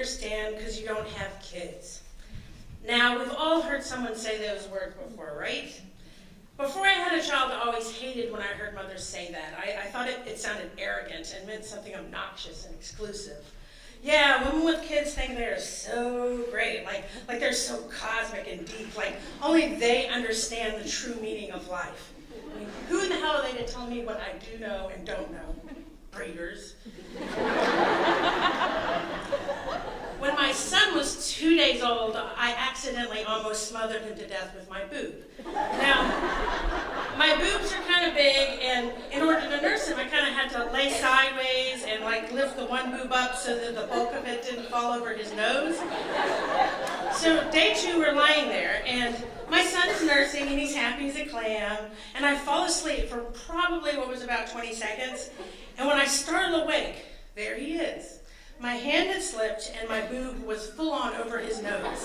understand because you don't have kids. Now, we've all heard someone say those words before, right? Before I had a child, I always hated when I heard mothers say that. I thought it sounded arrogant and meant something obnoxious and exclusive. Yeah, women with kids think they're so great, like they're so cosmic and deep, like only they understand the true meaning of life. I mean, who in the hell are they to tell me what I do know and don't know? Breeders. When my son was 2 days old, I accidentally almost smothered him to death with my boob. Now, my boobs are kind of big, and in order to nurse him, I kind of had to lay sideways and lift the one boob up so that the bulk of it didn't fall over his nose. So day 2, we're lying there, and my son is nursing, and he's happy as a clam, and I fall asleep for probably what was about 20 seconds, and when I startle awake, there he is. My hand had slipped, and my boob was full on over his nose.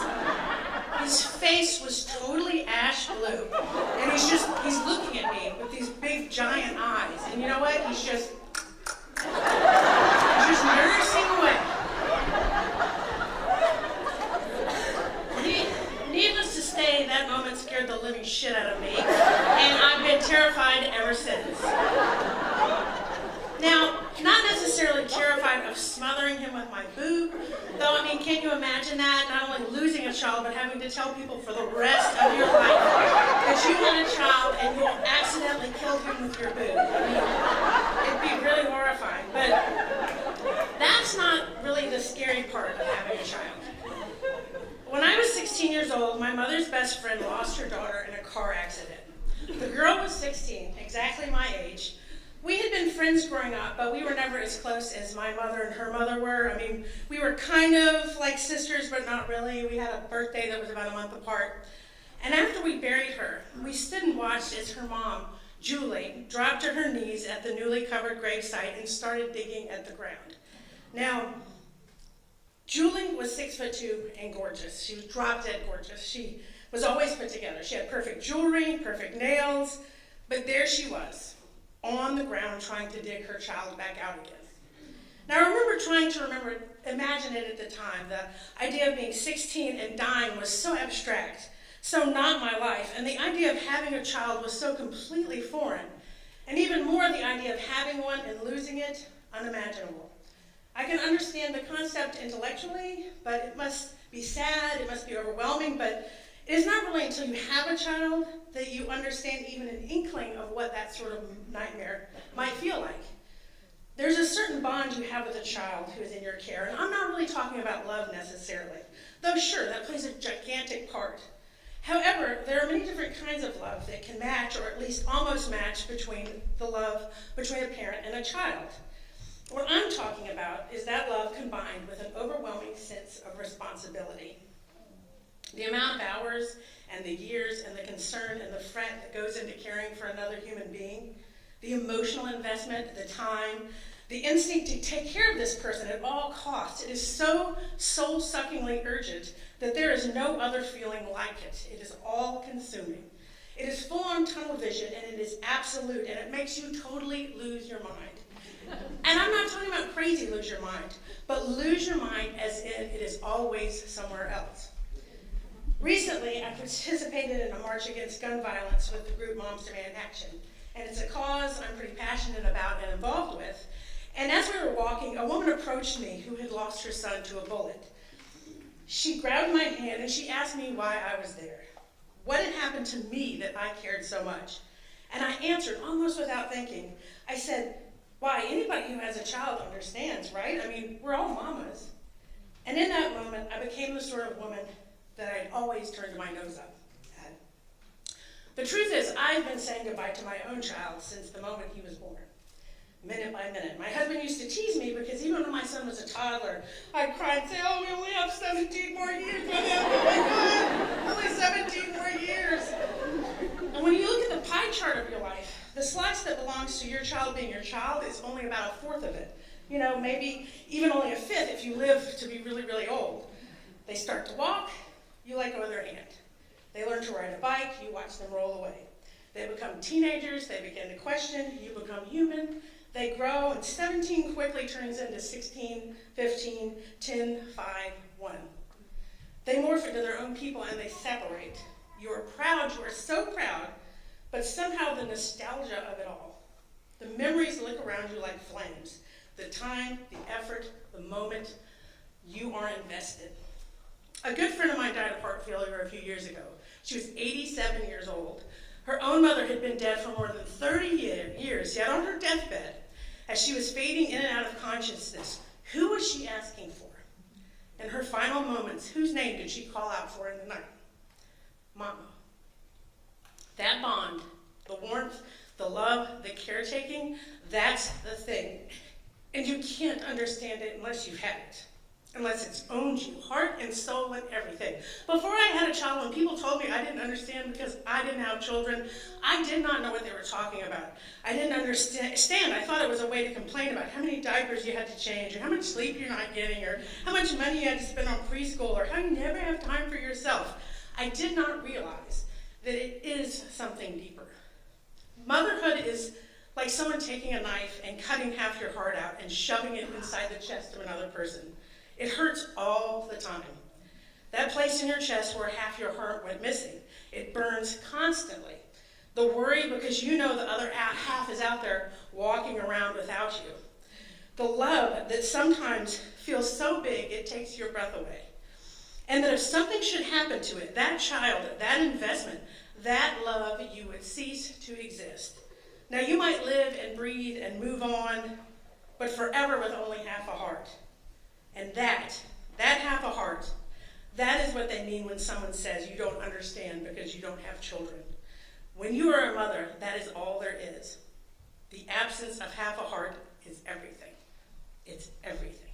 His face was totally ash blue, and he's looking at me with these big, giant eyes, and you know what? He's just nursing away. Needless to say, that moment scared the living shit out of me, and I've been terrified ever since. Now, not necessarily terrified of smothering him with my boob, though, I mean, can you imagine that? Not only losing a child, but having to tell people for the rest of your life that you had a child and you accidentally killed him with your boob. I mean, it'd be really horrifying, but that's not really the scary part of having a child. When I was 16 years old, my mother's best friend lost her daughter in a car accident. The girl was 16, exactly my age. We had been friends growing up, but we were never as close as my mother and her mother were. I mean, we were kind of like sisters, but not really. We had a birthday that was about a month apart. And after we buried her, we stood and watched as her mom, Julie, dropped to her knees at the newly covered gravesite and started digging at the ground. Now, Julie was 6'2" and gorgeous. She was drop dead gorgeous. She was always put together. She had perfect jewelry, perfect nails, but there she was, on the ground trying to dig her child back out again. Now I remember trying to imagine it at the time. The idea of being 16 and dying was so abstract, so not my life, and the idea of having a child was so completely foreign, and even more the idea of having one and losing it, unimaginable. I can understand the concept intellectually, but it must be sad, it must be overwhelming, but it is not really until you have a child that you understand even an inkling of what that sort of nightmare might feel like. There's a certain bond you have with a child who is in your care, and I'm not really talking about love necessarily, though sure, that plays a gigantic part. However, there are many different kinds of love that can match, or at least almost match, between the love between a parent and a child. What I'm talking about is that love combined with an overwhelming sense of responsibility. The amount of hours and the years and the concern and the fret that goes into caring for another human being, the emotional investment, the time, the instinct to take care of this person at all costs. It is so soul-suckingly urgent that there is no other feeling like it. It is all-consuming. It is full-on tunnel vision, and it is absolute, and it makes you totally lose your mind. And I'm not talking about crazy lose your mind, but lose your mind as in it is always somewhere else. Recently, I participated in a march against gun violence with the group Moms Demand Action, and it's a cause I'm pretty passionate about and involved with. And as we were walking, a woman approached me who had lost her son to a bullet. She grabbed my hand and she asked me why I was there. What had happened to me that I cared so much? And I answered almost without thinking. I said, why, anybody who has a child understands, right? I mean, we're all mamas. And in that moment, I became the sort of woman that I'd always turned my nose up at. The truth is, I've been saying goodbye to my own child since the moment he was born, minute by minute. My husband used to tease me because even when my son was a toddler, I'd cry and say, oh, we only have 17 more years with him. Oh my God, only 17 more years. And when you look at the pie chart of your life, the slice that belongs to your child being your child is only about 1/4 of it. You know, maybe even only 1/5 if you live to be really, really old. They start to walk, you let go of their hand. They learn to ride a bike, you watch them roll away. They become teenagers, they begin to question, you become human, They grow, and 17 quickly turns into 16, 15, 10, 5, 1. They morph into their own people and they separate. You are proud, you are so proud, but somehow the nostalgia of it all, the memories lick around you like flames. The time, the effort, the moment, you are invested. A good friend of mine died of heart failure a few years ago. She was 87 years old. Her own mother had been dead for more than 30 years, yet on her deathbed, as she was fading in and out of consciousness, who was she asking for? In her final moments, whose name did she call out for in the night? Mama. That bond, the warmth, the love, the caretaking, that's the thing. And you can't understand it unless you've had it. Unless it's owned you, heart and soul and everything. Before I had a child, when people told me I didn't understand because I didn't have children, I did not know what they were talking about. I didn't understand. I thought it was a way to complain about how many diapers you had to change, or how much sleep you're not getting, or how much money you had to spend on preschool, or how you never have time for yourself. I did not realize that it is something deeper. Motherhood is like someone taking a knife and cutting half your heart out and shoving it inside the chest of another person. It hurts all the time. That place in your chest where half your heart went missing, it burns constantly. The worry because you know the other half is out there walking around without you. The love that sometimes feels so big it takes your breath away. And that if something should happen to it, that child, that investment, that love, you would cease to exist. Now you might live and breathe and move on, but forever with only half a heart. And that half a heart, that is what they mean when someone says you don't understand because you don't have children. When you are a mother, that is all there is. The absence of half a heart is everything. It's everything.